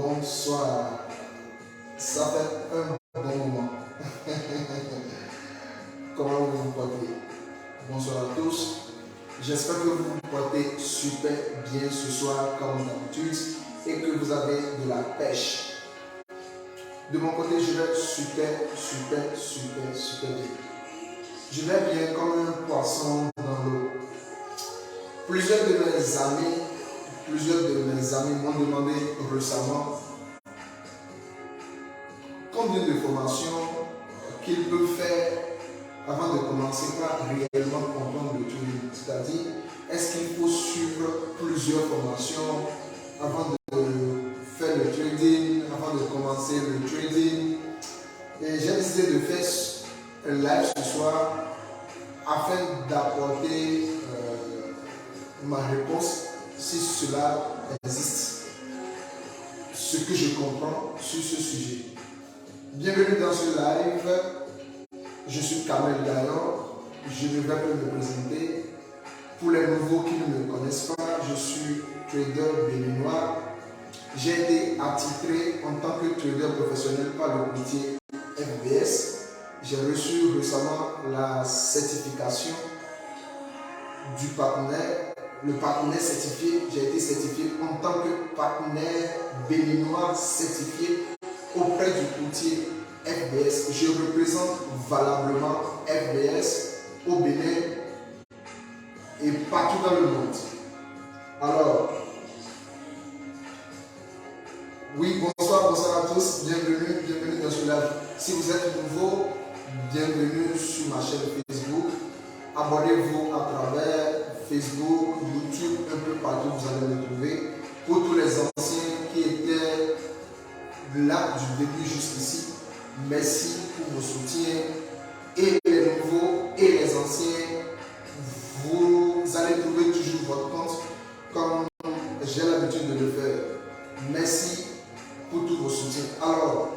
Bonsoir. Ça fait un bon moment. Comment vous vous portez? Bonsoir à tous. J'espère que vous vous portez super bien ce soir comme d'habitude et que vous avez de la pêche. De mon côté, je vais super bien. Je vais bien comme un poisson dans l'eau. Plusieurs de mes amis m'ont demandé récemment combien de formations qu'ils peuvent faire avant de commencer par réellement comprendre le trading. C'est-à-dire, est-ce qu'il faut suivre plusieurs formations avant de faire le trading, avant de commencer le trading? Et j'ai décidé de faire un live ce soir afin d'apporter ma réponse si cela existe, ce que je comprends sur ce sujet. Bienvenue dans ce live. Je suis Kamel Gaillon. Je ne vais pas me présenter. Pour les nouveaux qui ne me connaissent pas, je suis trader béninois. J'ai été attitré en tant que trader professionnel par le courtier FBS. J'ai reçu récemment la certification du partenaire. Le partenaire certifié, j'ai été certifié en tant que partenaire béninois certifié auprès du courtier FBS. Je représente valablement FBS au Bénin et partout dans le monde. Alors, oui, bonsoir à tous, bienvenue dans ce live. Si vous êtes nouveau, bienvenue sur ma chaîne Facebook. Abonnez-vous à travers Facebook, YouTube, un peu partout, vous allez me trouver. Pour tous les anciens qui étaient là du début jusqu'ici, merci pour vos soutiens. Et les nouveaux et les anciens, vous allez trouver toujours votre compte comme j'ai l'habitude de le faire. Merci pour tous vos soutiens. Alors,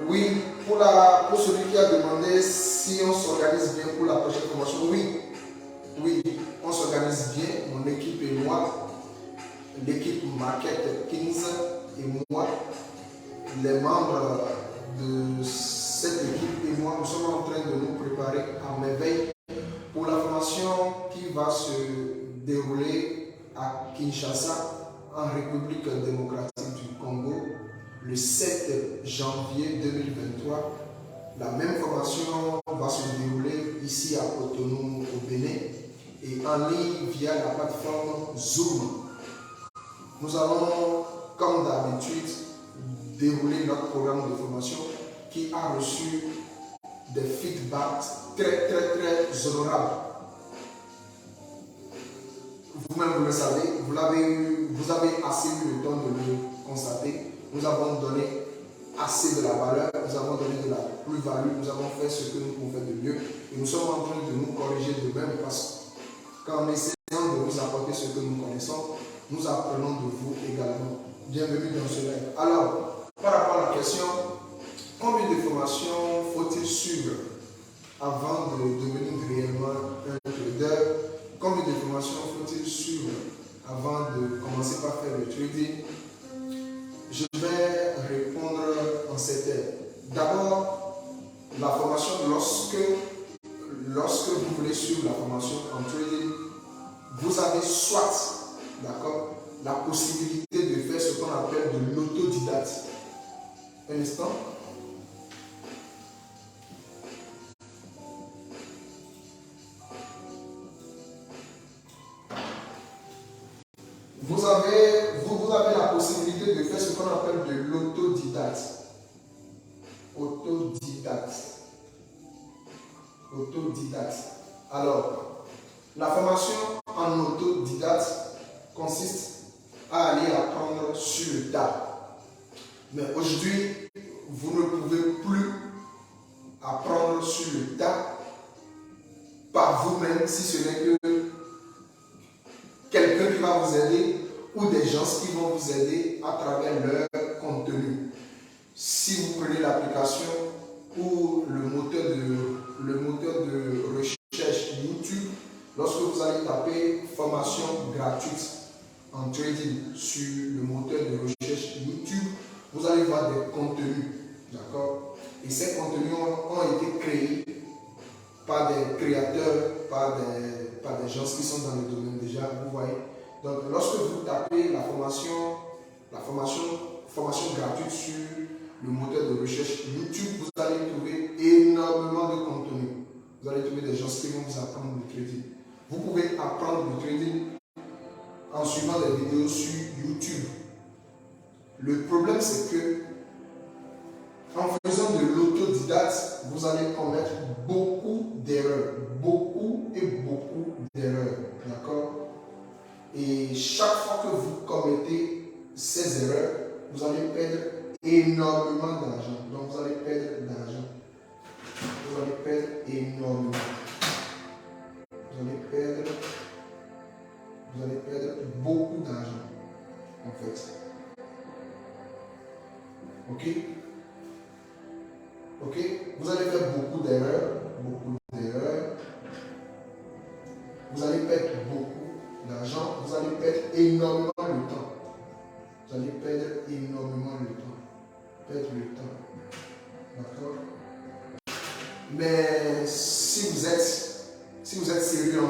oui, pour celui qui a demandé si on s'organise bien pour la prochaine formation, oui, on s'organise bien, mon équipe et moi, l'équipe Market Kings et moi, les membres de cette équipe et moi, nous sommes en train de nous préparer à merveille pour la formation qui va se dérouler à Kinshasa, en République démocratique du Congo, le 7 janvier 2023. La même formation va se dérouler ici à Cotonou au Bénin et en ligne via la plateforme Zoom. Nous allons, comme d'habitude, dérouler notre programme de formation qui a reçu des feedbacks très honorables. Vous-même, vous le savez, vous avez assez eu le temps de le constater. Nous avons donné assez de la valeur, nous avons donné de la plus-value, nous avons fait ce que nous pouvons faire de mieux et nous sommes en train de nous corriger de même parce qu'en essayant de vous apporter ce que nous connaissons, nous apprenons de vous également. Bienvenue dans ce live. Alors, par rapport à la question, combien de formations faut-il suivre avant de devenir réellement un trader? Combien de formations faut-il suivre avant de commencer par faire le trading? Je vais répondre en ces termes. D'abord, la formation, lorsque vous voulez suivre la formation en trading, vous avez soit, d'accord, la possibilité de faire ce qu'on appelle de l'autodidacte. Un instant. Vous avez la possibilité de faire ce qu'on appelle de l'autodidacte. Autodidacte. Alors, la formation en autodidacte consiste à aller apprendre sur le tas. Mais aujourd'hui, vous ne pouvez plus apprendre sur le tas par vous-même si ce n'est que quelqu'un qui va vous aider ou des gens qui vont vous aider à travers leur contenu. Si vous prenez l'application ou le moteur de recherche YouTube, lorsque vous allez taper formation gratuite, en trading sur le moteur de recherche YouTube, vous allez voir des contenus, d'accord? Et ces contenus ont été créés par des créateurs, par des gens qui sont dans le domaine déjà, vous voyez. Donc, lorsque vous tapez la formation gratuite sur le moteur de recherche YouTube, vous allez trouver énormément de contenu. Vous allez trouver des gens qui vont vous apprendre le trading. Vous pouvez apprendre le trading en suivant des vidéos sur YouTube. Le problème, c'est que en faisant de l'autodidacte, vous allez commettre beaucoup d'erreurs. Beaucoup et beaucoup d'erreurs. D'accord? Et chaque fois que vous commettez ces erreurs, vous allez perdre énormément d'argent. Donc vous allez perdre d'argent. Vous allez perdre énormément. Vous allez perdre beaucoup d'argent. En fait. Ok? Ok? Vous allez faire beaucoup d'erreurs. Vous allez perdre beaucoup d'argent. Vous allez perdre énormément le temps. Vous allez perdre énormément le temps. Perdre le temps. D'accord? Mais si vous êtes sérieux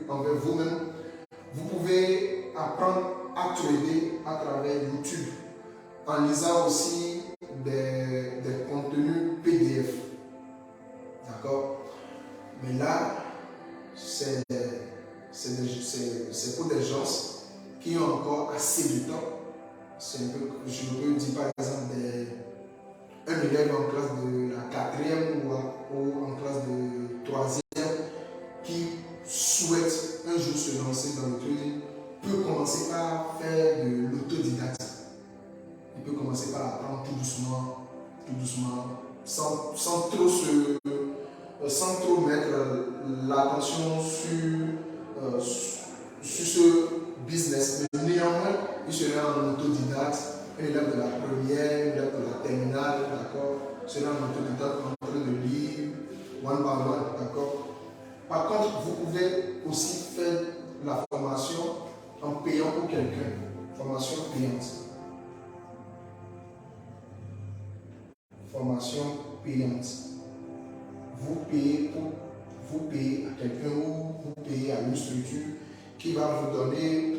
envers vous-même, vous pouvez apprendre à trader à travers YouTube en lisant aussi des contenus PDF. D'accord? Mais là, c'est pour des gens qui ont encore assez de temps. C'est un peu, je peux dire par exemple un élève en classe de la 4e ou en classe de 3e qui souhaite un jour se lancer dans le trading peut commencer par faire de l'autodidacte. Il peut commencer par apprendre tout doucement, sans trop mettre l'attention sur ce business. Mais néanmoins, il serait en autodidacte, un élève de la première, un élève de la terminale, d'accord, serait en autodidacte en train de lire, one by one, d'accord. Par contre, vous pouvez aussi faire la formation en payant pour quelqu'un, formation payante. Formation payante. Vous payez à quelqu'un ou vous payez à une structure qui va vous donner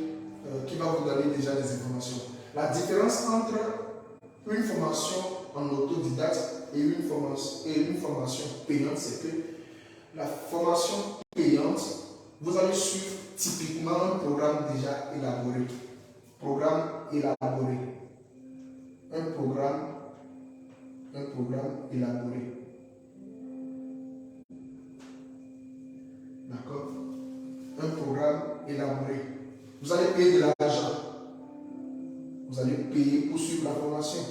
déjà des informations. La différence entre une formation en autodidacte et une formation payante, c'est que la formation payante, vous allez suivre typiquement un programme déjà élaboré. Un programme élaboré. D'accord? Un programme élaboré. Vous allez payer de l'argent. Vous allez payer pour suivre la formation.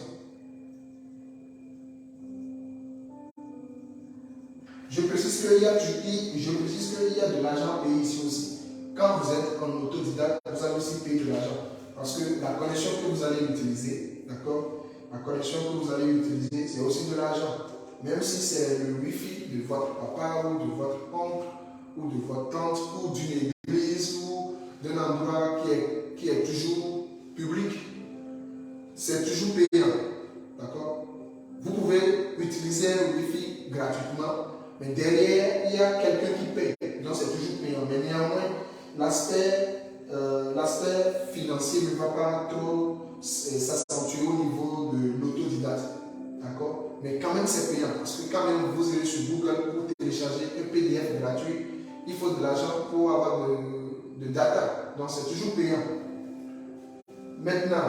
Je précise qu'il y a de l'argent payé ici aussi. Quand vous êtes en autodidacte, vous allez aussi payer de l'argent. Parce que la connexion que vous allez utiliser, d'accord? La connexion que vous allez utiliser, c'est aussi de l'argent. Même si c'est le Wi-Fi de votre papa ou de votre oncle ou de votre tante ou d'une église ou d'un endroit qui est toujours public, c'est toujours payant. D'accord? Vous pouvez utiliser un Wi-Fi gratuitement, mais derrière, il y a quelqu'un qui paye. Donc c'est toujours payant. Mais néanmoins, l'aspect financier ne va pas trop s'accentuer au niveau de l'autodidacte. D'accord? Mais quand même, c'est payant. Parce que quand même, vous allez sur Google pour télécharger un PDF gratuit, il faut de l'argent pour avoir de data. Donc c'est toujours payant. Maintenant,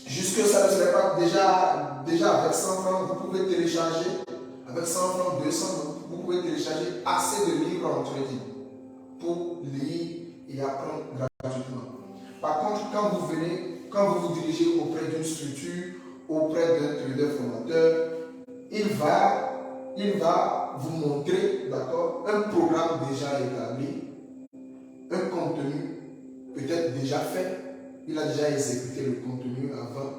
jusque ça ne serait pas déjà avec 100 francs, vous pouvez télécharger, avec 100 francs, 200, vous pouvez télécharger assez de livres en trading pour lire et apprendre gratuitement. Par contre, quand vous vous dirigez auprès d'une structure, auprès d'un trader formateur, il va vous montrer, d'accord, un programme déjà établi, un contenu peut-être déjà fait. Il a déjà exécuté le contenu avant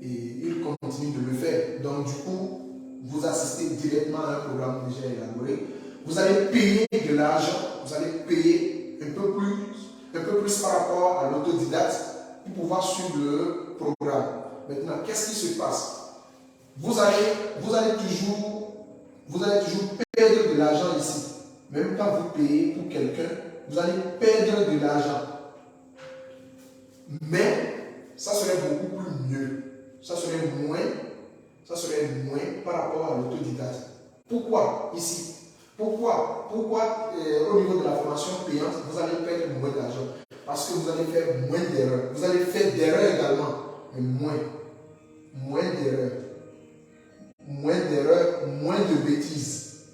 et il continue de le faire. Donc du coup, vous assistez directement à un programme déjà élaboré. Vous allez payer de l'argent, vous allez payer un peu plus un peu plus par rapport à l'autodidacte pour pouvoir suivre le programme. Maintenant, qu'est-ce qui se passe? Vous allez toujours perdre de l'argent ici. Même quand vous payez pour quelqu'un, vous allez perdre de l'argent. Mais ça serait beaucoup plus mieux. Ça serait moins par rapport à l'autodidacte. Pourquoi ici? Pourquoi au niveau de la formation payante, vous allez perdre moins d'argent? Parce que vous allez faire moins d'erreurs. Vous allez faire d'erreurs également, mais moins. Moins d'erreurs. Moins d'erreurs, moins de bêtises.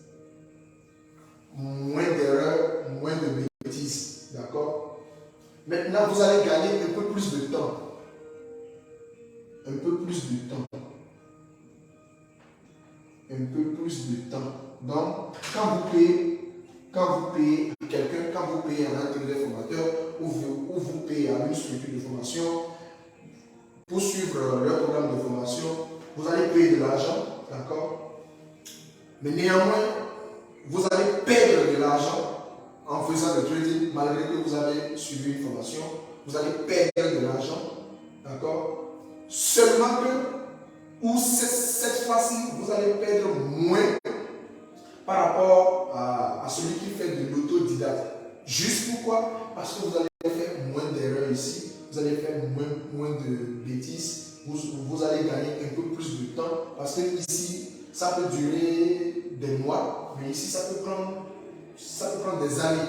Moins d'erreurs, moins de bêtises. D'accord? Maintenant, vous allez gagner un peu plus de temps. Un peu plus de temps. Un peu plus de temps. Donc, quand vous payez à quelqu'un, quand vous payez à un trader formateur, ou vous payez à une structure de formation, pour suivre leur programme de formation, vous allez payer de l'argent, d'accord? Mais néanmoins, vous allez perdre de l'argent en faisant le trading, malgré que vous avez suivi une formation, vous allez perdre de l'argent, d'accord? Seulement que, ou cette fois-ci, vous allez perdre moins par rapport à celui qui fait de l'autodidacte. Juste pourquoi? Parce que vous allez faire moins d'erreurs ici, vous allez faire moins de bêtises, vous allez gagner un peu plus de temps, parce que ici, ça peut durer des mois, mais ici, ça peut prendre des années.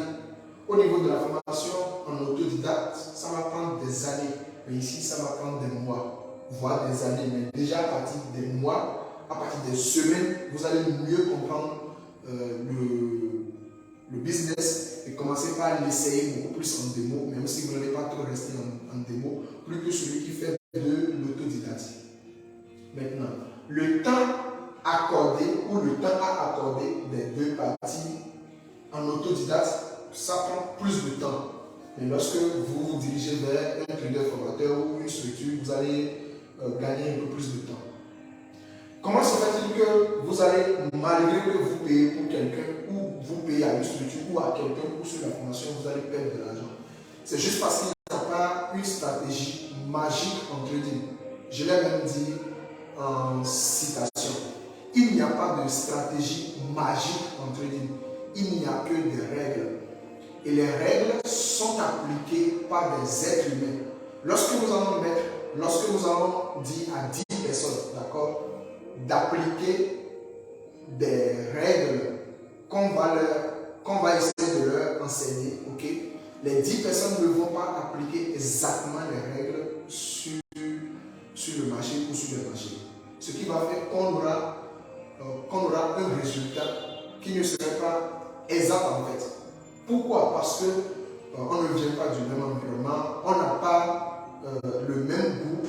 Au niveau de la formation en autodidacte, ça va prendre des années, mais ici, ça va prendre des mois, voire des années. Mais déjà, à partir des mois, à partir des semaines, vous allez mieux comprendre le business et commencer par l'essayer beaucoup plus en démo, même si vous n'allez pas trop rester en démo, plus que celui qui fait de l'autodidacte. Maintenant, le temps accordé ou le temps à accorder des deux parties en autodidacte, ça prend plus de temps. Mais lorsque vous vous dirigez vers un trader formateur ou une structure, vous allez gagner un peu plus de temps. Comment se fait-il que vous allez, malgré que vous payez pour quelqu'un, ou vous payez à une structure, ou à quelqu'un, ou sur la formation, vous allez perdre de l'argent? C'est juste parce qu'il n'y a pas une stratégie magique en trading. Je l'ai même dit en citation. Il n'y a pas de stratégie magique en trading. Il n'y a que des règles. Et les règles sont appliquées par des êtres humains. Lorsque nous allons dire à 10 personnes, d'accord, d'appliquer des règles qu'on va essayer de leur enseigner, ok? Les 10 personnes ne vont pas appliquer exactement les règles sur le marché ou sur le marché. Ce qui va faire qu'on aura un résultat qui ne serait pas exact en fait. Pourquoi? Parce que on ne vient pas du même environnement, on n'a pas le même goût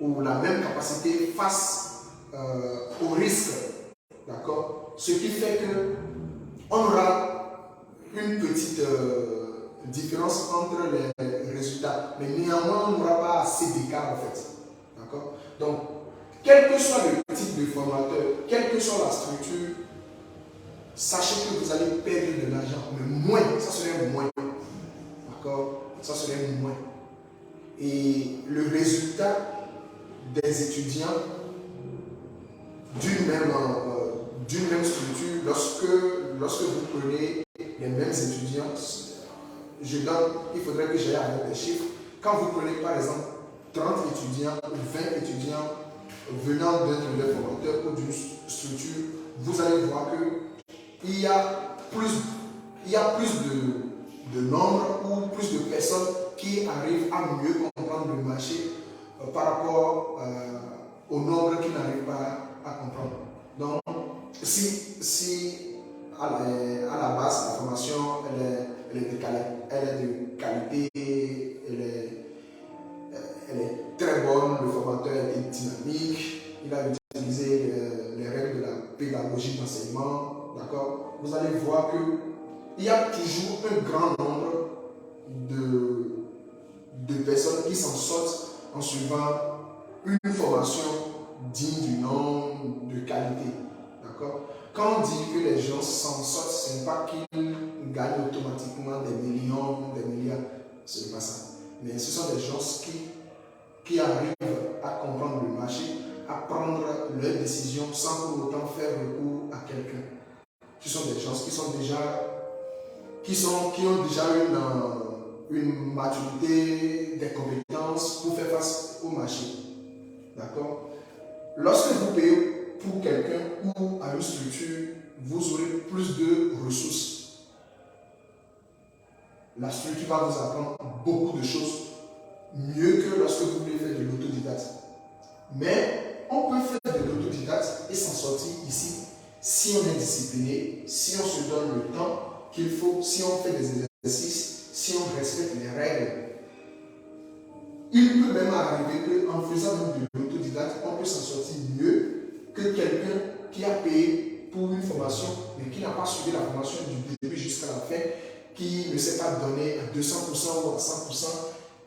ou la même capacité face au risque, d'accord? Ce qui fait que on aura une petite différence entre les résultats, mais néanmoins on n'aura pas assez d'écart en fait, d'accord? Donc, quel que soit le type de formateur, quelle que soit la structure, sachez que vous allez perdre de l'argent, mais moins, ça serait moins, d'accord? Ça serait moins. Et le résultat des étudiants d'une même structure, lorsque vous prenez les mêmes étudiants, il faudrait que j'aille avec des chiffres. Quand vous prenez par exemple 30 étudiants ou 20 étudiants venant d'un trader formateur ou d'une structure, vous allez voir qu'il y a plus de nombre ou plus de personnes qui arrivent à mieux comprendre le marché par rapport au nombre qui n'arrivent pas à comprendre. Donc, si à la base, la formation elle est de qualité, elle est très bonne, le formateur est dynamique, il a utilisé les règles de la pédagogie d'enseignement, d'accord? Vous allez voir qu'il y a toujours un grand nombre de personnes qui s'en sortent en suivant une formation digne du nom, de qualité. D'accord? Quand on dit que les gens s'en sortent, ce n'est pas qu'ils gagnent automatiquement des millions, des milliards. Ce n'est pas ça. Mais ce sont des gens qui arrivent à comprendre le marché, à prendre leurs décisions sans pour autant faire recours à quelqu'un. Ce sont des gens qui ont déjà une maturité, des compétences pour faire face au marché. D'accord? Lorsque vous payez pour quelqu'un ou à une structure, vous aurez plus de ressources. La structure va vous apprendre beaucoup de choses, mieux que lorsque vous voulez faire de l'autodidacte. Mais on peut faire de l'autodidacte et s'en sortir ici si on est discipliné, si on se donne le temps qu'il faut, si on fait des exercices, si on respecte les règles. Il peut même arriver qu'en faisant même de l'autodidacte, on peut s'en sortir mieux que quelqu'un qui a payé pour une formation, mais qui n'a pas suivi la formation du début jusqu'à la fin, qui ne s'est pas donné à 200% ou à 100%,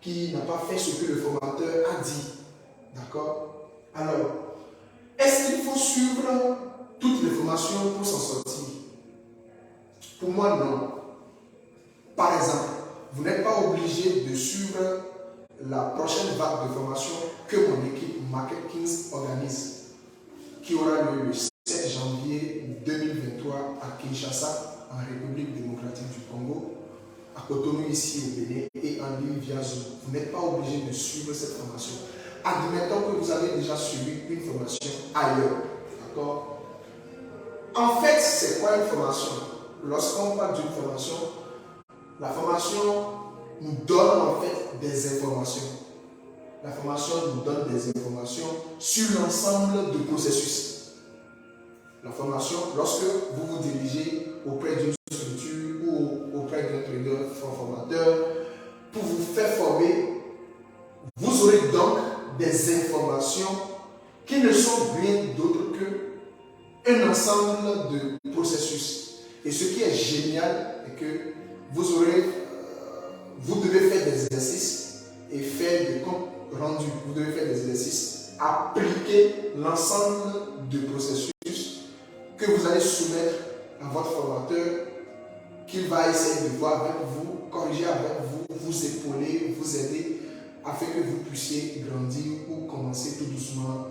qui n'a pas fait ce que le formateur a dit. D'accord? Alors, est-ce qu'il faut suivre toutes les formations pour s'en sortir? Pour moi, non. Par exemple, vous n'êtes pas obligé de suivre la prochaine vague de formation que mon équipe Market Kings organise, qui aura lieu le 7 janvier 2023 à Kinshasa, en République démocratique du Congo, à Cotonou ici au Bénin et en ligne via Zoom. Vous n'êtes pas obligé de suivre cette formation. Admettons que vous avez déjà suivi une formation ailleurs. D'accord? En fait, c'est quoi une formation? Lorsqu'on parle d'une formation, la formation nous donne en fait des informations. La formation nous donne des informations sur l'ensemble du processus. La formation, lorsque vous vous dirigez auprès d'une structure ou auprès d'un trader formateur, pour vous faire former, vous aurez donc des informations qui ne sont rien d'autre qu'un ensemble de processus. Et ce qui est génial est que vous devez faire des exercices et faire des comptes rendus. Vous devez faire des exercices, appliquer l'ensemble de processus que vous allez soumettre à votre formateur, qu'il va essayer de voir avec vous, corriger avec vous, vous épauler, vous aider, afin que vous puissiez grandir ou commencer tout doucement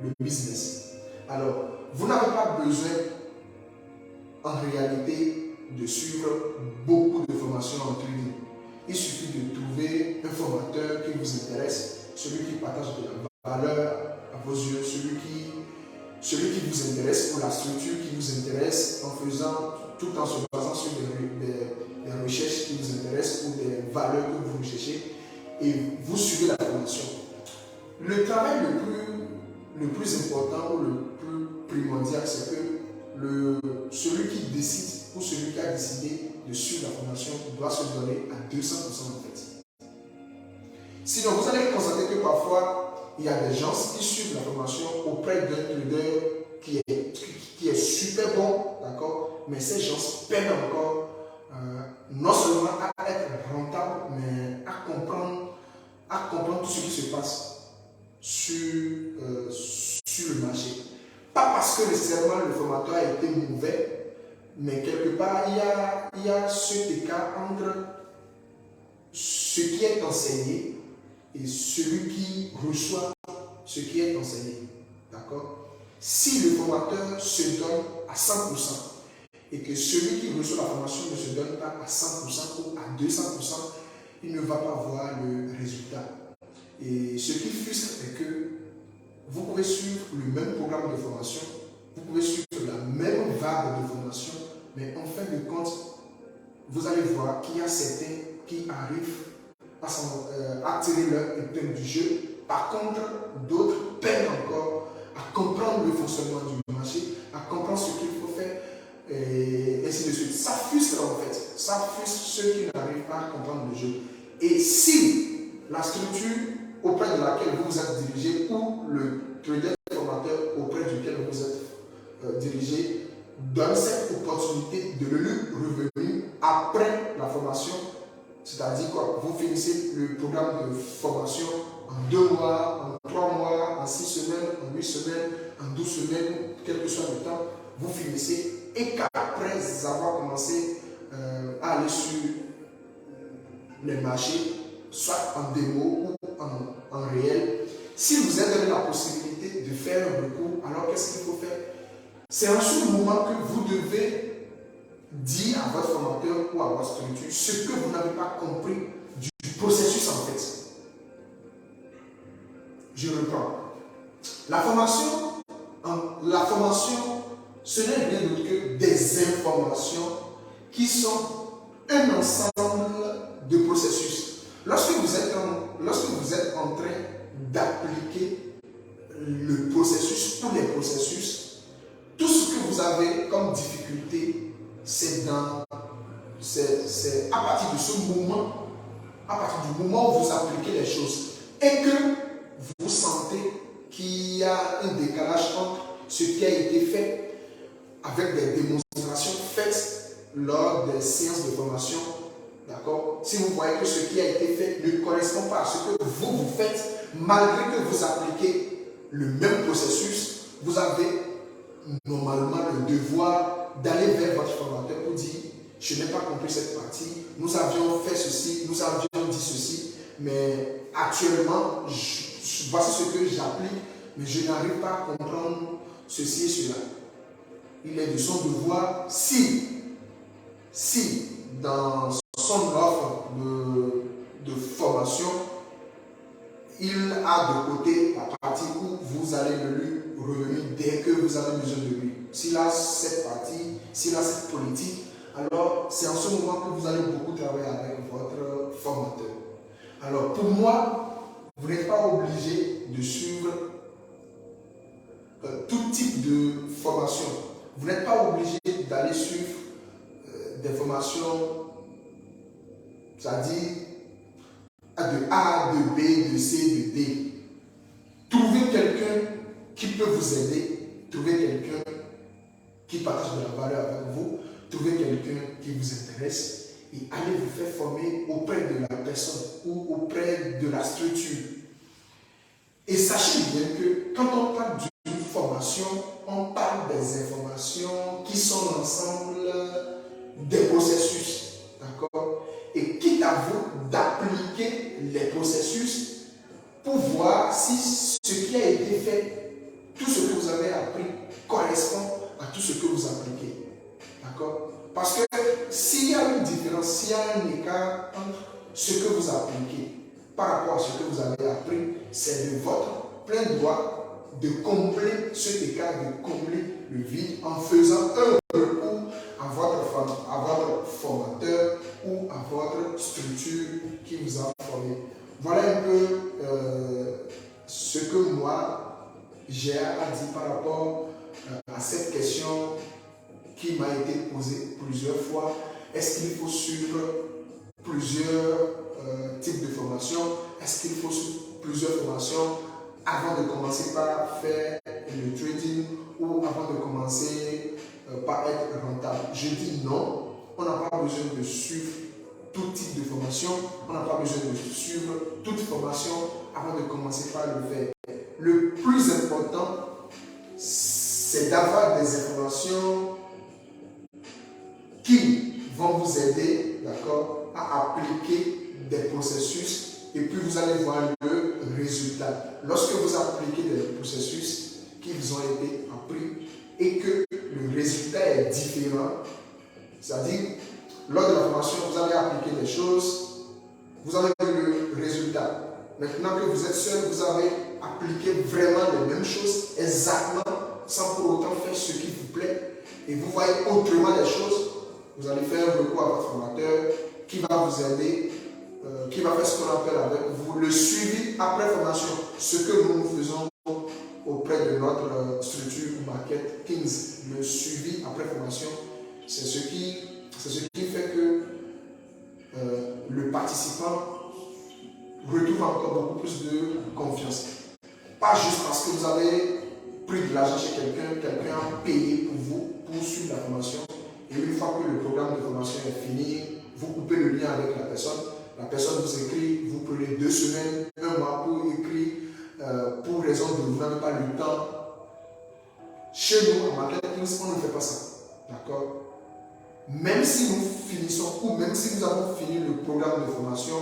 le business. Alors, vous n'avez pas besoin en réalité de suivre beaucoup de formations en trading. Il suffit de trouver un formateur qui vous intéresse, celui qui partage de la valeur à vos yeux, celui qui vous intéresse ou la structure qui vous intéresse, tout en se basant sur des recherches qui vous intéressent ou des valeurs que vous recherchez, et vous suivez la formation. Le travail le plus important ou le plus primordial, c'est que celui qui décide ou celui qui a décidé de suivre la formation doit se donner à 200% en fait. Sinon, vous allez constater que parfois, il y a des gens qui suivent la formation auprès d'un trader qui est super bon, d'accord, mais ces gens peinent encore non seulement à être rentable, mais à comprendre tout ce qui se passe sur le marché. Pas parce que nécessairement le formateur a été mauvais, mais quelque part il y a cet écart entre ce qui est enseigné et celui qui reçoit ce qui est enseigné. D'accord? Si le formateur se donne à 100% et que celui qui reçoit la formation ne se donne pas à 100% ou à 200%, il ne va pas voir le résultat. Et ce qui frustre est que vous pouvez suivre le même programme de formation, vous pouvez suivre la même vague de formation, mais en fin de compte, vous allez voir qu'il y a certains qui arrivent à tirer leur épingle du jeu. Par contre, d'autres peinent encore à comprendre le fonctionnement du marché, à comprendre ce qu'il faut faire, et ainsi de suite. Ça frustre en fait. Ça frustre ceux qui n'arrivent pas à comprendre le jeu. Et si la structure auprès de laquelle vous vous êtes dirigé ou le trader formateur auprès duquel vous vous êtes dirigé donne cette opportunité de revenu après la formation, c'est-à-dire quoi, vous finissez le programme de formation en 2 mois, en 3 mois, en 6 semaines, en 8 semaines, en 12 semaines, quel que soit le temps, vous finissez, et qu'après avoir commencé à aller sur les marchés, soit en démo ou en réel. Si vous avez la possibilité de faire un recours, alors qu'est-ce qu'il faut faire? C'est en ce moment que vous devez dire à votre formateur ou à votre structure ce que vous n'avez pas compris du processus en fait. Je reprends. La formation, ce n'est rien d'autre que des informations qui sont un ensemble de processus. Lorsque vous êtes en train d'appliquer le processus ou les processus, tout ce que vous avez comme difficulté, c'est à partir de ce moment, à partir du moment où vous appliquez les choses et que vous sentez qu'il y a un décalage entre ce qui a été fait avec des démonstrations faites lors des séances de formation. D'accord? Si vous voyez que ce qui a été fait ne correspond pas à ce que vous faites, malgré que vous appliquez le même processus, vous avez normalement le devoir d'aller vers votre formateur pour dire: je n'ai pas compris cette partie, nous avions fait ceci, nous avions dit ceci, mais actuellement, voici ce que j'applique, mais je n'arrive pas à comprendre ceci et cela. Il est de son devoir, si dans son offre de formation, il a de côté la partie où vous allez lui revenir dès que vous avez besoin de lui. S'il a cette partie, s'il a cette politique, alors c'est en ce moment que vous allez beaucoup travailler avec votre formateur. Alors pour moi, vous n'êtes pas obligé de suivre tout type de formation. Vous n'êtes pas obligé d'aller suivre des formations, c'est-à-dire de A, de B, de C, de D. Trouvez quelqu'un qui peut vous aider, trouvez quelqu'un qui partage de la valeur avec vous, trouvez quelqu'un qui vous intéresse et allez vous faire former auprès de la personne ou auprès de la structure. Et sachez bien que quand on parle d'une formation, on parle des informations qui sont l'ensemble des processus. D'accord? Et quitte à vous d'appliquer les processus pour voir si ce qui a été fait, tout ce que vous avez appris, correspond à tout ce que vous appliquez. D'accord? Parce que s'il y a une différence, s'il y a un écart entre ce que vous appliquez par rapport à ce que vous avez appris, c'est de votre plein droit de combler cet écart, de combler le vide en faisant un recours à votre formateur ou à votre structure qui vous a formé. Voilà un peu ce que moi j'ai à dire par rapport à cette question qui m'a été posée plusieurs fois. Est-ce qu'il faut suivre plusieurs types de formations? Est-ce qu'il faut suivre plusieurs formations avant de commencer par faire le trading ou avant de commencer par être rentable? Je dis non. On n'a pas besoin de suivre tout type de formation. On n'a pas besoin de suivre toute formation avant de commencer par le faire. Le plus important, c'est d'avoir des informations qui vont vous aider, d'accord, à appliquer des processus et puis vous allez voir le résultat. Lorsque vous appliquez des processus qui vous ont été appris et que le résultat est différent, c'est-à-dire lors de la formation, vous avez appliqué des choses, vous avez eu le résultat. Maintenant que vous êtes seul, vous avez appliqué vraiment les mêmes choses exactement sans pour autant faire ce qui vous plaît et vous voyez autrement les choses. Vous allez faire un recours à votre formateur qui va vous aider, qui va faire ce qu'on appelle avec vous le suivi après formation. Ce que nous faisons auprès de notre structure Market Kings, le suivi après formation, c'est ce qui fait que le participant retrouve encore beaucoup plus de confiance. Pas juste parce que vous avez pris de l'argent chez quelqu'un a payé pour vous pour suivre la formation. Et une fois que le programme de formation est fini, vous coupez le lien avec la personne vous écrit, vous prenez 2 semaines, 1 mois pour écrire, pour raison de vous n'avez pas le temps. Chez nous, en Market Kings, on ne fait pas ça. D'accord? même si nous finissons ou même si nous avons fini le programme de formation,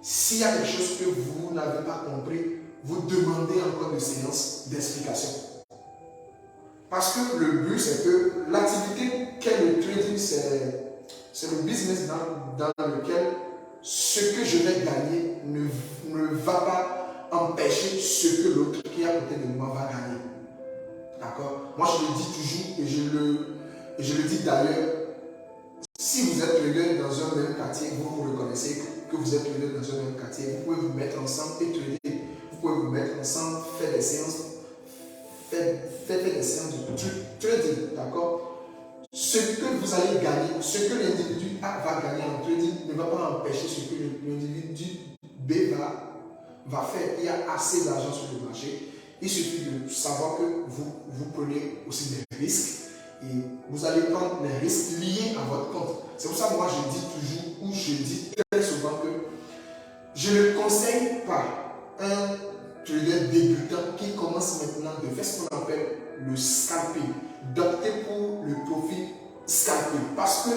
s'il y a quelque chose que vous n'avez pas compris, vous demandez encore des séances d'explication. Parce que le but, c'est que l'activité qu'est le trading, c'est le business dans lequel ce que je vais gagner ne va pas empêcher ce que l'autre qui est à côté de moi va gagner. D'accord? Moi, je le dis toujours et je le dis d'ailleurs. Si vous êtes trader dans un même quartier, vous reconnaissez que vous êtes trader dans un même quartier, vous pouvez vous mettre ensemble et trader. Vous pouvez vous mettre ensemble, faire des séances, des séances de trading, d'accord? Ce que vous allez gagner, ce que l'individu A va gagner en trading ne va pas empêcher ce que l'individu B va faire. Il y a assez d'argent sur le marché. Il suffit de savoir que vous prenez aussi des risques. Et vous allez prendre les risques liés à votre compte. C'est pour ça que moi je dis toujours, ou je dis très souvent que je ne conseille pas un trader débutant qui commence maintenant de faire ce qu'on appelle le scalping, d'opter pour le profit scalping. Parce que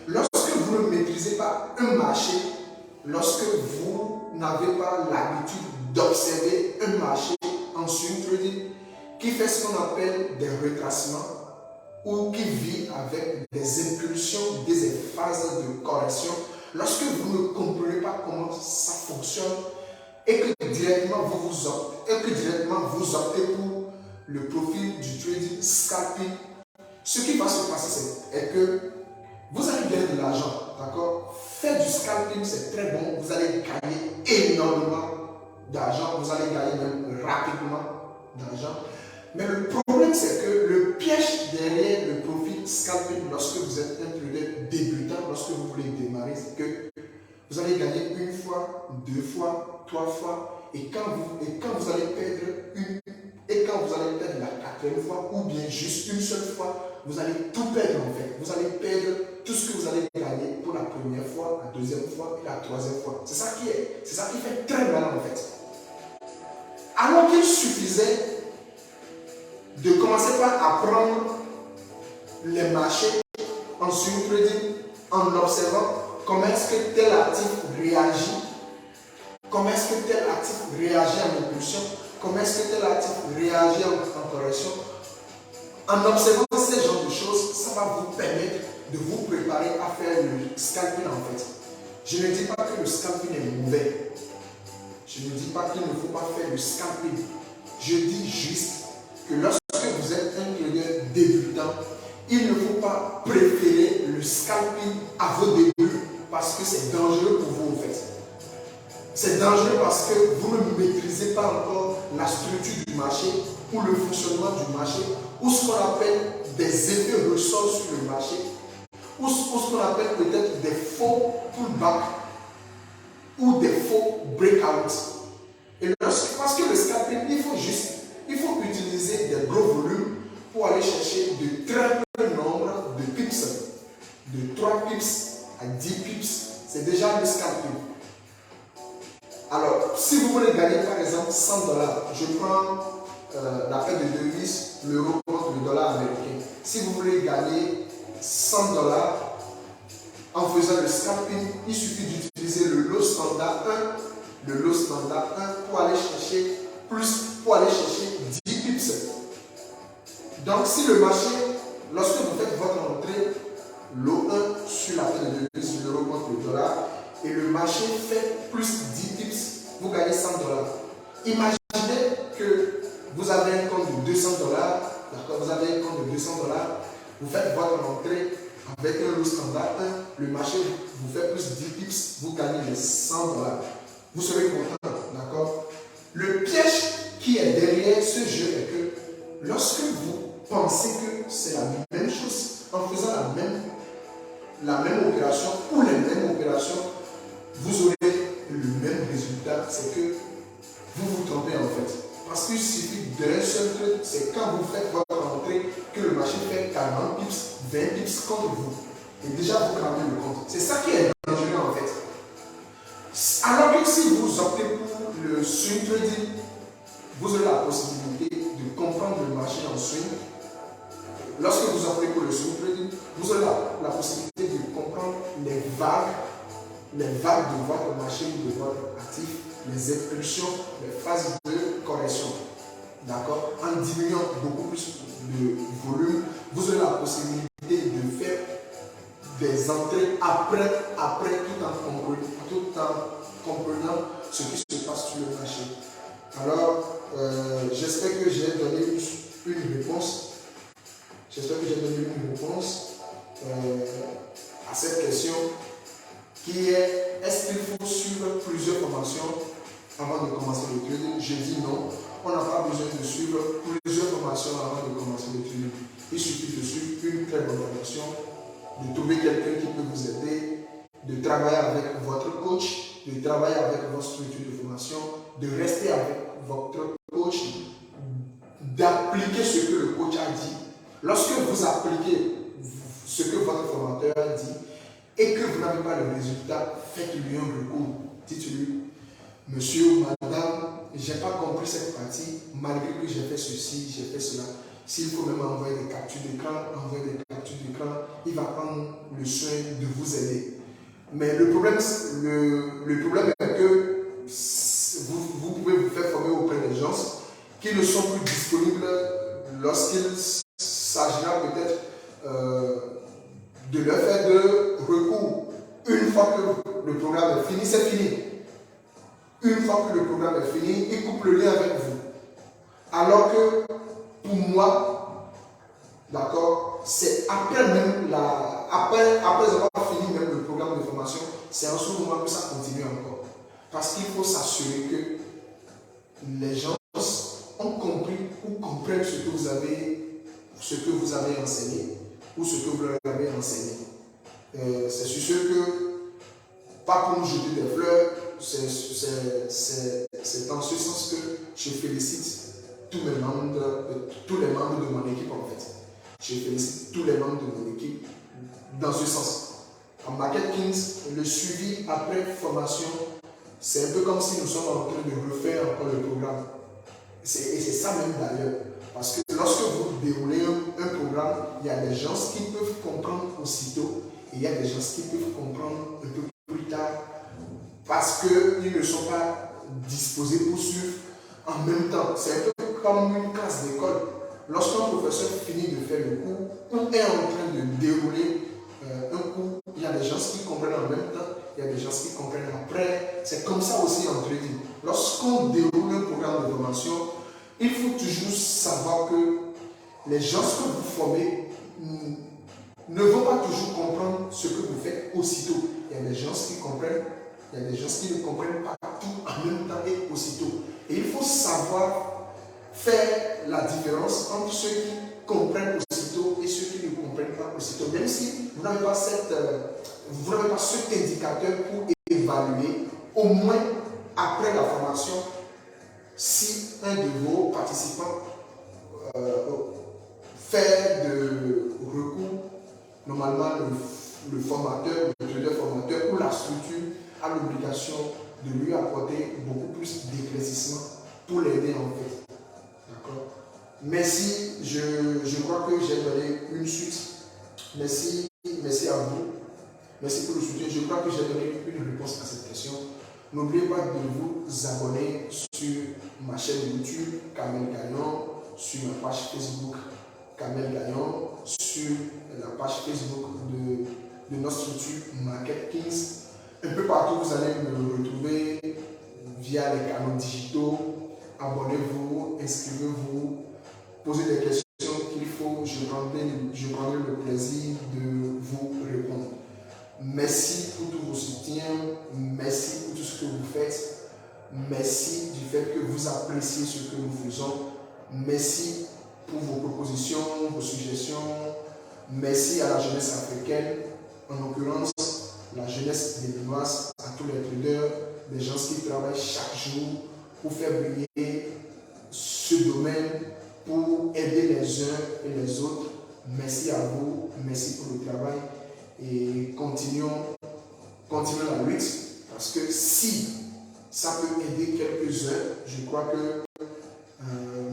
lorsque vous ne maîtrisez pas un marché, lorsque vous n'avez pas l'habitude d'observer un marché en swing trading qui fait ce qu'on appelle des retracements, ou qui vit avec des impulsions, des phases de correction, lorsque vous ne comprenez pas comment ça fonctionne et que directement vous optez pour le profil du trading scalping, ce qui va se passer, c'est que vous allez gagner de l'argent, d'accord? Faire du scalping, c'est très bon, vous allez gagner énormément d'argent, vous allez gagner même rapidement d'argent. Mais le problème, c'est que le piège derrière le profit scalping, lorsque vous êtes un trader débutant, lorsque vous voulez démarrer, c'est que vous allez gagner une fois, deux fois, trois fois, et quand vous allez perdre la quatrième fois, ou bien juste une seule fois, vous allez tout perdre en fait. Vous allez perdre tout ce que vous allez gagner pour la première fois, la deuxième fois et la troisième fois. C'est ça qui fait très mal en fait. Alors qu'il suffisait de commencer par apprendre les marchés en swing trading, en observant comment est-ce que tel actif réagit, comment est-ce que tel actif réagit en impulsion, comment est-ce que tel actif réagit en correction. En observant ces genres de choses, ça va vous permettre de vous préparer à faire le scalping en fait. Je ne dis pas que le scalping est mauvais. Je ne dis pas qu'il ne faut pas faire le scalping. Je dis juste que lorsque vous êtes un trader débutant, il ne faut pas préférer le scalping à vos débuts parce que c'est dangereux pour vous en fait. C'est dangereux parce que vous ne maîtrisez pas encore la structure du marché ou le fonctionnement du marché ou ce qu'on appelle des effets ressorts sur le marché ou ce qu'on appelle peut-être des faux pullbacks ou des faux breakouts. Et parce que le scalping, il faut utiliser des gros volumes pour aller chercher de très peu nombre de pips. De 3 pips à 10 pips, c'est déjà le scalping. Alors, si vous voulez gagner par exemple 100 $, je prends la paire de devises, l'euro contre le dollar américain. Si vous voulez gagner 100 $, en faisant le scalping, il suffit d'utiliser le lot standard 1 pour aller chercher 10 pips. Donc si le marché, lorsque vous faites votre entrée, lot 1 sur la paire de devises, l'euro contre le dollar, et le marché fait plus 10 pips, vous gagnez 100 $. Imaginez que vous avez un compte de 200 $, d'accord, vous avez un compte de 200 $, vous faites votre entrée avec un lot standard 1, le marché vous fait plus 10 pips, vous gagnez les 100 $. Vous serez content, d'accord? Le piège qui est derrière ce jeu est que lorsque vous pensez que c'est la même chose, en faisant la même opération ou les mêmes opérations, vous aurez le même résultat, c'est que vous vous trompez en fait. Parce qu'il suffit d'un seul truc, c'est quand vous faites votre entrée que le marché fait 40 pips, 20 pips contre vous. Et déjà vous cramez le compte. C'est ça qui est dangereux en fait. Alors que si vous optez pour le swing trading, vous aurez la possibilité de comprendre le marché en swing, lorsque vous appelez pour le second trading, vous aurez la possibilité de comprendre les vagues de votre marché ou de votre actif, les impulsions, les phases de correction. D'accord? En diminuant beaucoup plus de volume, vous aurez la possibilité de faire des entrées après tout en comprenant ce qui se passe sur le marché. Alors, j'espère que j'ai donné une réponse. À cette question qui est: est-ce qu'il faut suivre plusieurs formations avant de commencer le trading? Je dis non. On n'a pas besoin de suivre plusieurs formations avant de commencer le trading. Il suffit de suivre une très bonne formation, de trouver quelqu'un qui peut vous aider, de travailler avec votre coach, de travailler avec votre structure de formation, de rester avec votre coach, d'appliquer ce que le coach a dit. Lorsque vous appliquez ce que votre formateur a dit et que vous n'avez pas le résultat, faites-lui un recours. Dites-lui: monsieur ou madame, je n'ai pas compris cette partie, malgré que j'ai fait ceci, j'ai fait cela. S'il faut même envoyer des captures d'écran, il va prendre le soin de vous aider. Mais le problème est que vous pouvez vous faire former auprès des gens qui ne sont plus disponibles lorsqu'il s'agira peut-être de leur faire de recours. Une fois que le programme est fini, c'est fini. Une fois que le programme est fini, il coupe le lien avec vous. Alors que pour moi, d'accord, c'est après avoir fini même le programme de formation, c'est en ce moment que ça continue encore. Parce qu'il faut s'assurer que les gens ont compris ou comprennent ce que vous avez enseigné ou ce que vous leur avez enseigné. C'est sur ce que, pas pour nous jeter des fleurs, c'est en ce sens que je félicite tous les membres de mon équipe en fait. Je félicite tous les membres de mon équipe dans ce sens. En Market Kings, le suivi après formation, c'est un peu comme si nous sommes en train de refaire encore le programme. Et c'est ça même d'ailleurs. Parce que lorsque vous déroulez un programme, il y a des gens qui peuvent comprendre aussitôt et il y a des gens qui peuvent comprendre un peu plus tard parce qu'ils ne sont pas disposés pour suivre en même temps. C'est un peu comme une classe d'école. Lorsqu'un professeur finit de faire le cours ou est en train de dérouler un cours, il y a des gens qui comprennent en même temps, il y a des gens qui comprennent après. C'est comme ça aussi en trading. Lorsqu'on déroule un programme de formation, il faut toujours savoir que les gens que vous formez ne vont pas toujours comprendre ce que vous faites aussitôt. Il y a des gens qui comprennent, il y a des gens qui ne comprennent pas tout en même temps et aussitôt. Et il faut savoir faire la différence entre ceux qui comprennent aussitôt et ceux qui ne comprennent pas aussitôt. Même si vous n'avez pas cet indicateur pour évaluer, au moins après la formation, si un de vos participants fait de recours, normalement le formateur, le trader formateur ou la structure a l'obligation de lui apporter beaucoup plus d'éclaircissement pour l'aider en fait. D'accord? Merci, je crois que j'ai donné une suite. Merci à vous. Merci pour le soutien. Je crois que j'ai donné une réponse à cette question. N'oubliez pas de vous abonner sur ma chaîne YouTube Kamel Gagnon, sur ma page Facebook Kamel Gagnon, sur la page Facebook de notre structure Market Kings. Un peu partout, vous allez me retrouver via les canaux digitaux. Abonnez-vous, inscrivez-vous, posez des questions qu'il faut. Je prendrai le plaisir de vous répondre. Merci pour tous vos soutiens, merci pour tout ce que vous faites, merci du fait que vous appréciez ce que nous faisons, merci pour vos propositions, vos suggestions, merci à la jeunesse africaine, en l'occurrence la jeunesse béninoise, à tous les traders, des gens qui travaillent chaque jour pour faire briller ce domaine, pour aider les uns et les autres. Merci à vous, merci pour le travail. Et continuons la lutte, parce que si ça peut aider quelques-uns, je crois que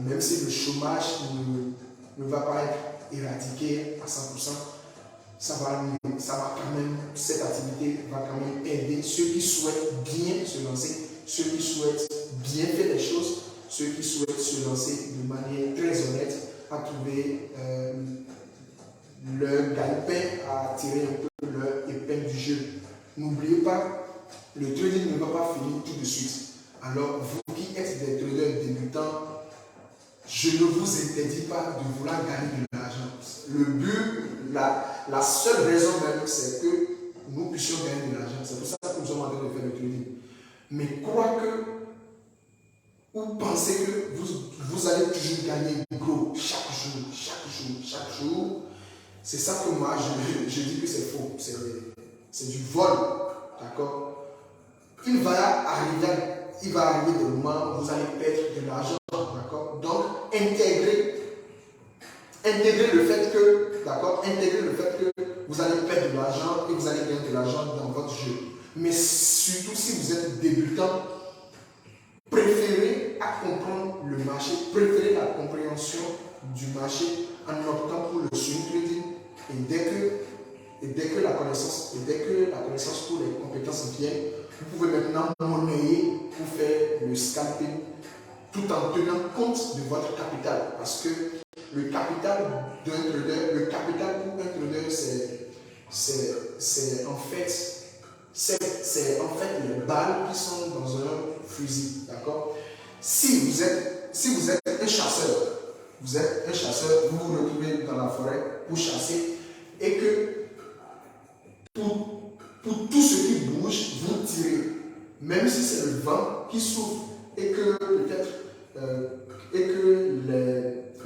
même si le chômage ne va pas être éradiquer à 100%. Ça va quand même, cette activité va quand même aider ceux qui souhaitent bien se lancer, ceux qui souhaitent bien faire les choses, ceux qui souhaitent se lancer de manière très honnête à trouver leur gagne-pain, à tirer un peu leur épingle du jeu. N'oubliez pas, le trading ne va pas finir tout de suite. Alors, vous qui êtes des traders débutants, je ne vous interdis pas de vouloir gagner de l'argent. Le but, la seule raison même, c'est que nous puissions gagner de l'argent. C'est pour ça que nous sommes en train de faire le trading. Mais croyez que, ou pensez que vous allez toujours gagner gros chaque jour. C'est ça que moi, je dis que c'est faux. C'est du vol. D'accord? Il va arriver des moments où vous allez perdre de l'argent. D'accord? Donc, intégrez le fait que, d'accord, intégrez le fait que vous allez perdre de l'argent et vous allez gagner de l'argent dans votre jeu. Mais surtout si vous êtes débutant, préférez à comprendre le marché, préférez la compréhension du marché en optant pour le swing trading. Et dès que la connaissance pour les compétences viennent, vous pouvez maintenant monnayer pour faire le scalping tout en tenant compte de votre capital. Parce que le capital d'un trader, le capital pour un trader, c'est en fait les balles qui sont dans un fusil. D'accord? Si vous êtes un chasseur, vous vous retrouvez dans la forêt pour chasser et que pour tout ce qui bouge, vous tirez. Même si c'est le vent qui souffle et que peut-être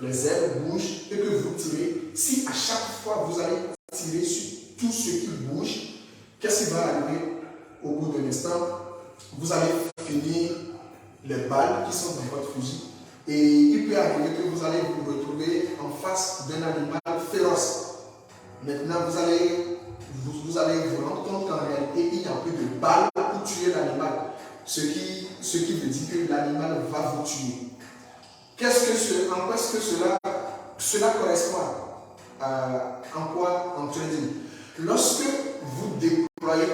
les herbes bougent et que vous tirez, si à chaque fois vous allez tirer sur tout ce qui bouge, qu'est-ce qui va arriver au bout d'un instant? Vous allez finir les balles qui sont dans votre fusil et il peut arriver que vous allez vous retrouver en face d'un animal féroce. Maintenant, vous allez vous rendre compte qu'en réalité, il n'y a plus de balles pour tuer l'animal. Ce qui veut dire que l'animal va vous tuer. En quoi est-ce que cela correspond en quoi? En trading. Lorsque vous déployez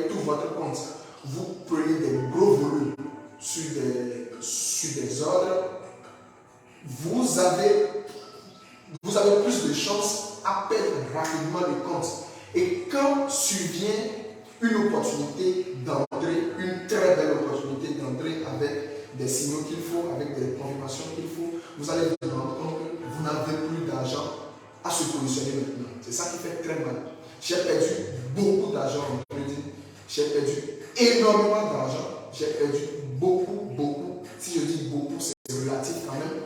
tout votre compte, vous prenez des gros volumes sur des ordres, vous avez plus de chances à perdre rapidement le compte. Et quand survient une opportunité d'entrer, une très belle opportunité d'entrer avec des signaux qu'il faut, avec des confirmations qu'il faut, vous allez vous rendre compte que vous n'avez plus d'argent à se positionner maintenant. C'est ça qui fait très mal. J'ai perdu beaucoup d'argent en trading. J'ai perdu énormément d'argent. J'ai perdu beaucoup. Si je dis beaucoup, c'est relatif quand même.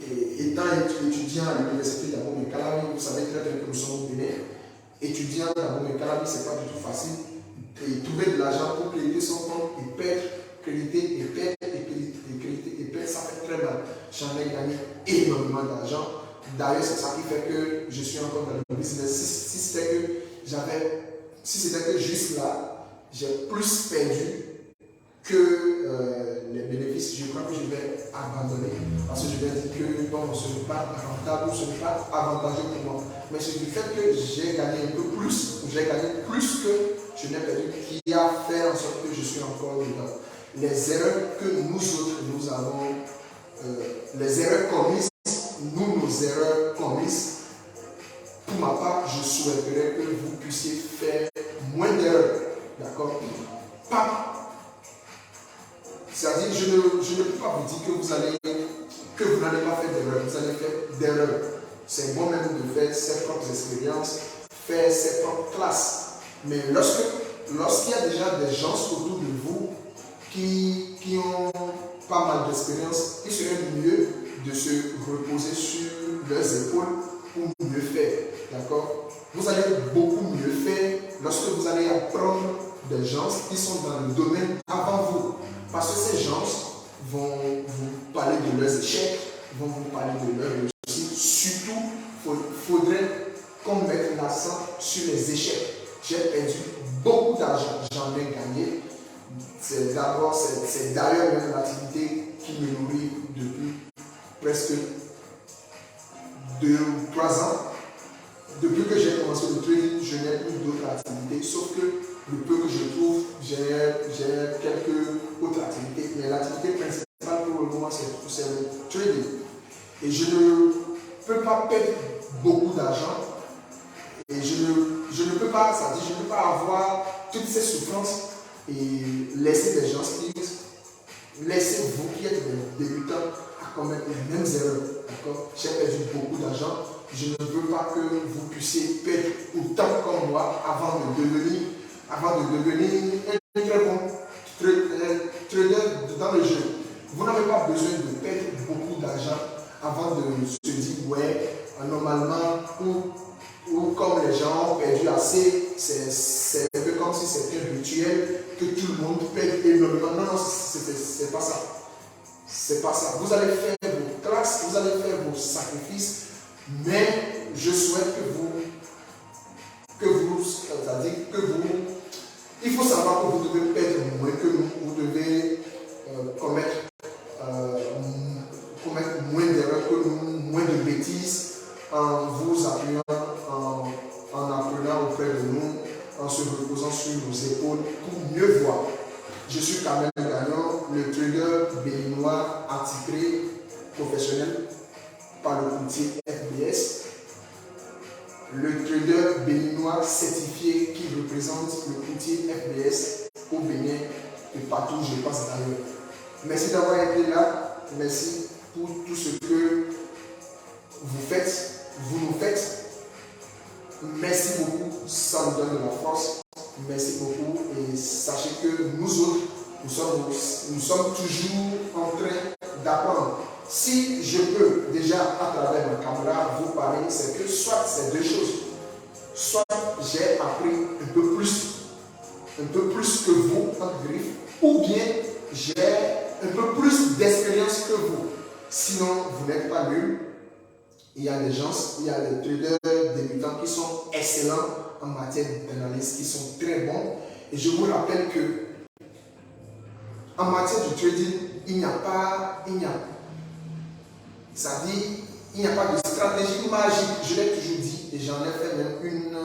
Et étant étudiant à l'université d'Abomey Calavi, vous savez très bien que nous sommes au Bénin. Étudiant à Abomey Calavi, ce n'est pas du tout facile. Et trouver de l'argent pour créditer son compte et perdre, créditer et perdre, ça fait très mal. J'en ai gagné énormément d'argent. D'ailleurs, c'est ça qui fait que je suis encore dans le business. Si c'était que juste là, j'ai plus perdu que les bénéfices. Je crois que je vais abandonner parce que je vais dire que bon, ce n'est pas rentable ou ce n'est pas avantageux pour moi. Mais c'est du fait que j'ai gagné un peu plus, j'ai gagné plus que je n'ai perdu, qui a fait en sorte que je suis encore dedans. Les erreurs que nous autres, nous avons, les erreurs commises, nos erreurs commises, pour ma part, je souhaiterais que vous puissiez faire moins d'erreurs. D'accord? Pas. C'est-à-dire, je ne peux pas vous dire que vous n'allez pas faire d'erreurs. Vous allez faire d'erreurs. C'est bon même de faire ses propres expériences, faire ses propres classes. Mais lorsqu'il y a déjà des gens autour de vous qui ont pas mal d'expérience, il serait mieux de se reposer sur leurs épaules pour mieux faire. D'accord? Vous allez beaucoup mieux faire lorsque vous allez apprendre des gens qui sont dans le domaine avant vous. Parce que ces gens vont vous parler de leurs échecs, vont vous parler de leurs réussites. Surtout, il faudrait qu'on mette l'accent sur les échecs. J'ai perdu beaucoup d'argent, j'en ai gagné. C'est d'ailleurs même l'activité qui me nourrit depuis presque 2 ou 3 ans. Depuis que j'ai commencé le trading, je n'ai plus d'autres activités, sauf que le peu que je trouve, j'ai quelques autres activités. Mais l'activité principale pour le moment, c'est le trading. Et je ne peux pas perdre beaucoup d'argent. Et je ne peux pas, c'est-à-dire, je ne peux pas avoir toutes ces souffrances et laisser des gens vivre. Laissez vous qui êtes des débutants à commettre les mêmes erreurs. D'accord? J'ai perdu beaucoup d'argent. Je ne veux pas que vous puissiez perdre autant comme moi avant de devenir un très bon trader dans le jeu. Vous n'avez pas besoin de perdre beaucoup d'argent avant de se dire ouais, normalement, ou comme les gens ont perdu assez, c'est un peu comme si c'était un rituel que tout le monde perd énormément. Non, c'est pas ça. C'est pas ça. Vous allez faire vos classes, vous allez faire vos sacrifices, mais je souhaite il faut savoir que vous devez perdre moins que nous, vous devez commettre moins d'erreurs que nous, moins de bêtises, en vous appuyant, en apprenant auprès de nous, en se reposant sur nos épaules pour mieux voir. Je suis Kamel Gagnon, le trader béninois attitré professionnel par le courtier FBS, le trader béninois certifié qui représente le courtier FBS au Bénin et partout où je passe d'ailleurs. Merci d'avoir été là, merci pour tout ce que vous faites, vous nous faites. Merci beaucoup, ça nous donne de la force. Merci beaucoup et sachez que nous autres, nous sommes toujours en train d'apprendre. Si je peux déjà à travers ma caméra vous parler, c'est que soit c'est deux choses. Soit j'ai appris un peu plus que vous, entre griffes, ou bien j'ai un peu plus d'expérience que vous. Sinon, vous n'êtes pas nul. Il y a des gens, il y a des traders débutants qui sont excellents en matière d'analyse, qui sont très bons. Et je vous rappelle que en matière de trading, il n'y a pas de stratégie magique. Je l'ai toujours dit et j'en ai fait même une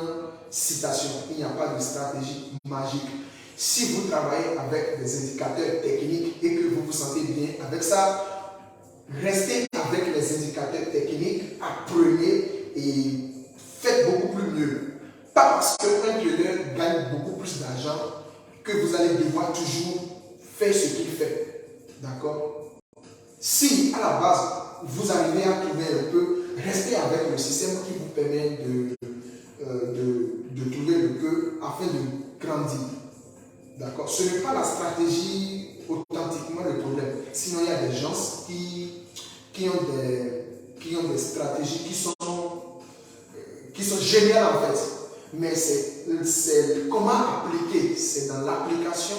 citation. Il n'y a pas de stratégie magique. Si vous travaillez avec des indicateurs techniques et que vous vous sentez bien avec ça, restez avec les indicateurs techniques, apprenez et faites beaucoup plus mieux. Pas parce qu'un trader gagne beaucoup plus d'argent que vous allez devoir toujours faire ce qu'il fait. D'accord? Si à la base, vous arrivez à trouver un peu, restez avec le système qui vous permet de trouver le peu afin de grandir. D'accord? Ce n'est pas la stratégie authentiquement le problème. Sinon, il y a des gens qui ont des stratégies qui sont géniales en fait. Mais c'est comment appliquer. C'est dans l'application.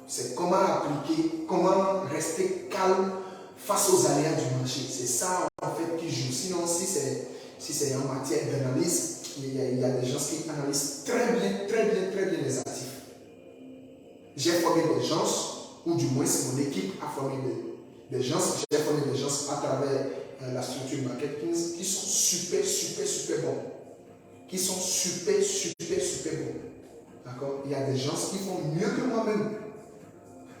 C'est comment appliquer, comment rester calme face aux aléas du marché. C'est ça en fait qui joue. Sinon, si c'est en matière d'analyse, il y a des gens qui analysent très bien les actifs. J'ai formé des gens, ou du moins mon équipe a formé des gens, j'ai formé des gens à travers la structure marketing qui sont super bons. Qui sont super bons. D'accord? Il y a des gens qui font mieux que moi-même.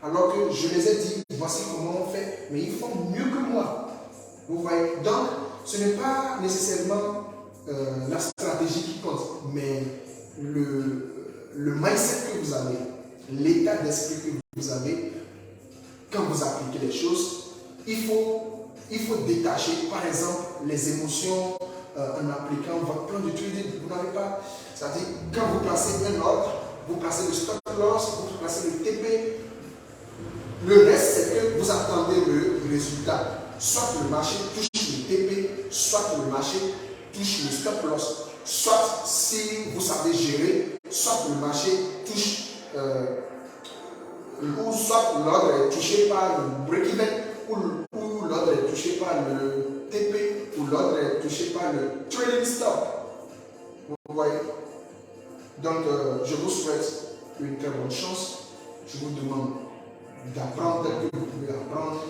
Alors que je les ai dit, voici comment on fait, mais ils font mieux que moi. Vous voyez? Donc, ce n'est pas nécessairement la stratégie qui compte, mais le mindset que vous avez, l'état d'esprit que vous avez, quand vous appliquez les choses, il faut détacher, par exemple, les émotions en appliquant votre plan de trading. Vous n'avez pas, c'est-à-dire, quand vous placez un ordre, vous placez le stop loss, vous placez le TP. Le reste, c'est que vous attendez le résultat. Soit le marché touche le TP, soit le marché touche le stop loss. Soit, si vous savez gérer, soit le marché touche, ou soit l'ordre est touché par le break-even, ou l'ordre est touché par le TP, ou l'ordre est touché par le trading stop. Vous voyez? Donc, je vous souhaite une très bonne chance. Je vous demande d'apprendre tel que vous pouvez apprendre,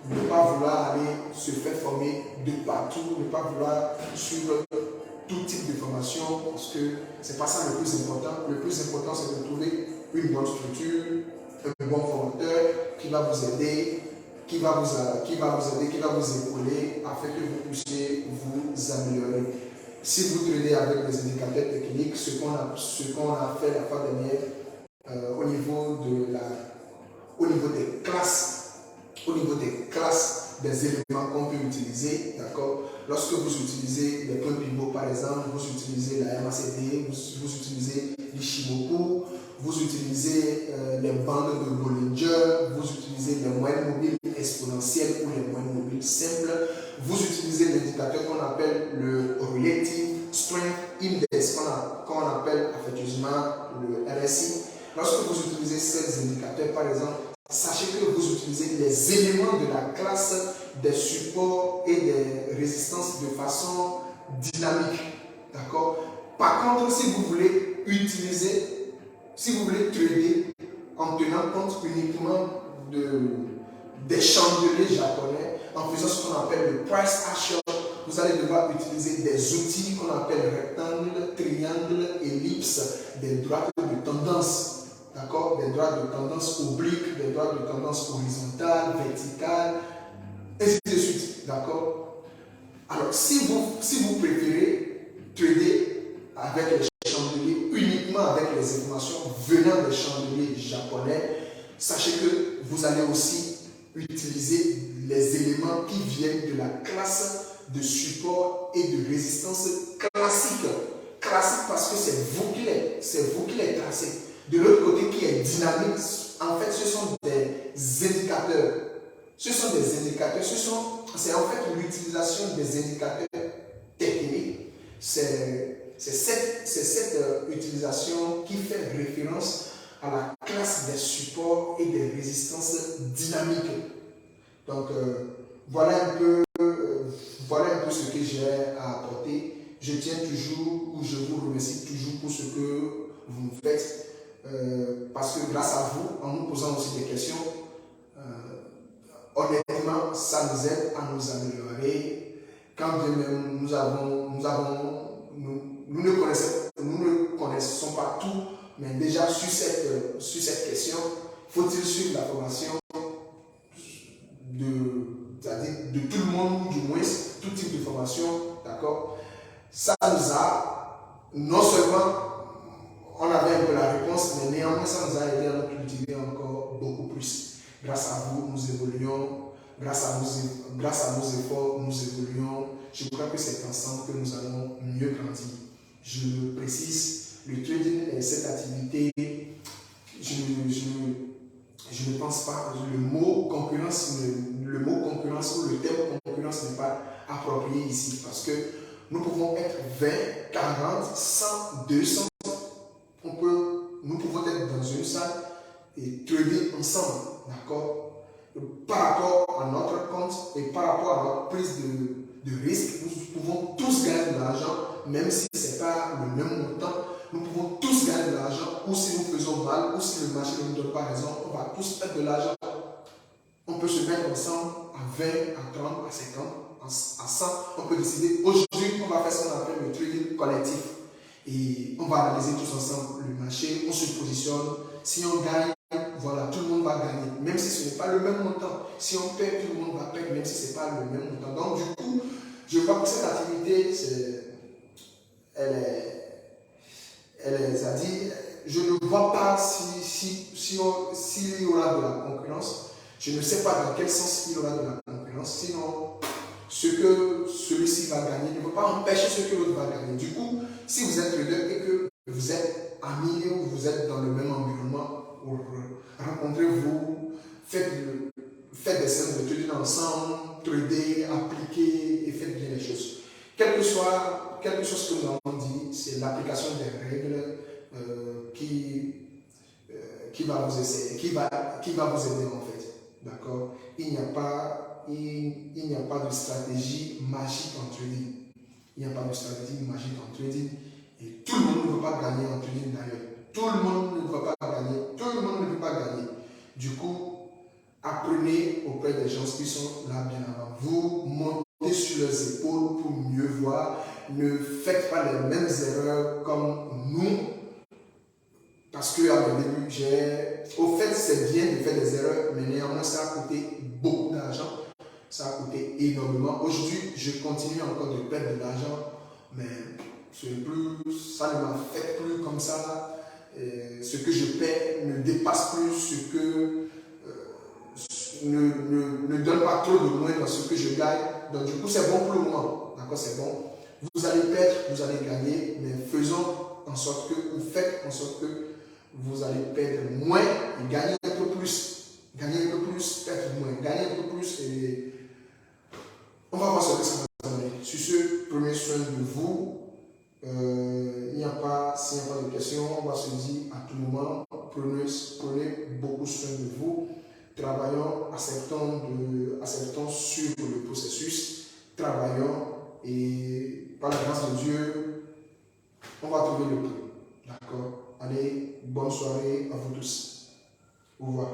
ne pas vouloir aller se faire former de partout, ne pas vouloir suivre tout type de formation, parce que c'est pas ça le plus important. Le plus important, c'est de trouver une bonne structure, un bon formateur qui va vous aider, qui va vous épauler afin que vous puissiez vous améliorer. Si vous tradez avec les indicateurs techniques, ce qu'on a fait la fois dernière au niveau des classes des éléments qu'on peut utiliser, d'accord. Lorsque vous utilisez des points pivots par exemple, vous utilisez la MACD, vous utilisez l'Ishimoku, vous utilisez les bandes de Bollinger, vous utilisez les moyennes mobiles exponentielles ou les moyennes mobiles simples, vous utilisez l'indicateur qu'on appelle le Relative Strength Index, qu'on appelle affectueusement le RSI. Lorsque vous utilisez ces indicateurs, par exemple, sachez que vous utilisez les éléments de la classe des supports et des résistances de façon dynamique. D'accord? Par contre, si vous voulez trader en tenant compte uniquement des chandeliers japonais, en faisant ce qu'on appelle le price action, vous allez devoir utiliser des outils qu'on appelle rectangle, triangle, ellipse, des droites de tendance. D'accord? Des droites de tendance obliques, des droites de tendance horizontale, verticale, ainsi de suite. D'accord? Alors, si vous préférez trader avec les chandeliers, uniquement avec les informations venant des chandeliers japonais, sachez que vous allez aussi utiliser les éléments qui viennent de la classe de support et de résistance classique. Classique parce que c'est vous qui les tracez. De l'autre côté qui est dynamique, en fait ce sont des indicateurs. C'est en fait l'utilisation des indicateurs techniques. C'est cette utilisation qui fait référence à la classe des supports et des résistances dynamiques. Donc voilà un peu ce que j'ai à apporter. Je tiens toujours, ou je vous remercie toujours pour ce que vous me faites. Parce que grâce à vous, en nous posant aussi des questions, honnêtement, ça nous aide à nous améliorer. Quand bien même nous ne connaissons pas tout, mais déjà sur cette question, faut-il suivre la formation de tout le monde, ou du moins tout type de formation, d'accord? Ça nous a, non seulement on avait un peu la réponse, mais néanmoins ça nous a aidé à nous cultiver encore beaucoup plus. Grâce à vous, nous évoluons. Grâce à nos efforts, nous évoluons. Je crois que c'est ensemble que nous allons mieux grandir. Je le précise, le trading est cette activité. Je ne pense pas, le mot concurrence ou le terme concurrence n'est pas approprié ici parce que nous pouvons être 20, 40, 100, 200. Nous pouvons être dans une salle et trader ensemble, d'accord? Par rapport à notre compte et par rapport à notre prise de risque, nous pouvons tous gagner de l'argent, même si ce n'est pas le même montant. Nous pouvons tous gagner de l'argent, ou si nous faisons mal, ou si le marché ne nous donne pas raison, on va tous perdre de l'argent. On peut se mettre ensemble à 20, à 30, à 50, à 100. On peut décider, aujourd'hui, on va faire ce qu'on appelle le trading collectif. Et on va analyser tous ensemble le marché, on se positionne. Si on gagne, voilà, tout le monde va gagner, même si ce n'est pas le même montant. Si on perd, tout le monde va perdre, même si ce n'est pas le même montant. Donc, du coup, je vois que cette activité, je ne vois pas s'il y aura de la concurrence. Je ne sais pas dans quel sens il y aura de la concurrence. Sinon, ce que celui-ci va gagner ne va pas empêcher ce que l'autre va gagner. Du coup, si vous êtes trader et que vous êtes amis ou vous êtes dans le même environnement, rencontrez-vous, faites des séances de trading ensemble, tradez, appliquez et faites bien les choses. Quel que soit ce que nous avons dit, c'est l'application des règles qui va vous aider en fait. D'accord? Il n'y a pas de stratégie magique en trading. Il n'y a pas de stratégie magique en trading. Et tout le monde ne veut pas gagner en trading d'ailleurs. Tout le monde ne veut pas gagner. Tout le monde ne veut pas gagner. Du coup, apprenez auprès des gens qui sont là bien avant vous, montez sur leurs épaules pour mieux voir, ne faites pas les mêmes erreurs comme nous, parce qu'à mon début, au fait c'est bien de faire des erreurs, mais néanmoins ça a coûté beaucoup d'argent, ça a coûté énormément. Aujourd'hui, je continue encore de perdre de l'argent, mais ça ne m'affecte plus comme ça. Ce que je paie ne dépasse plus ce que ne donne pas trop de moins dans ce que je gagne. Donc du coup, c'est bon pour le moment. D'accord, c'est bon. Vous allez perdre, vous allez gagner, mais faisons en sorte que, ou faites en sorte que vous allez perdre moins et gagner un peu plus. Gagner un peu plus, perdre moins, gagner un peu plus et on va voir ce que ça va donner. Sur ce, prenez soin de vous. S'il n'y a pas de questions, on va se dire à tout moment, prenez beaucoup soin de vous. Travaillons, acceptons sur le processus, travaillons et par la grâce de Dieu, on va trouver le prix. D'accord? Allez, bonne soirée à vous tous. Au revoir.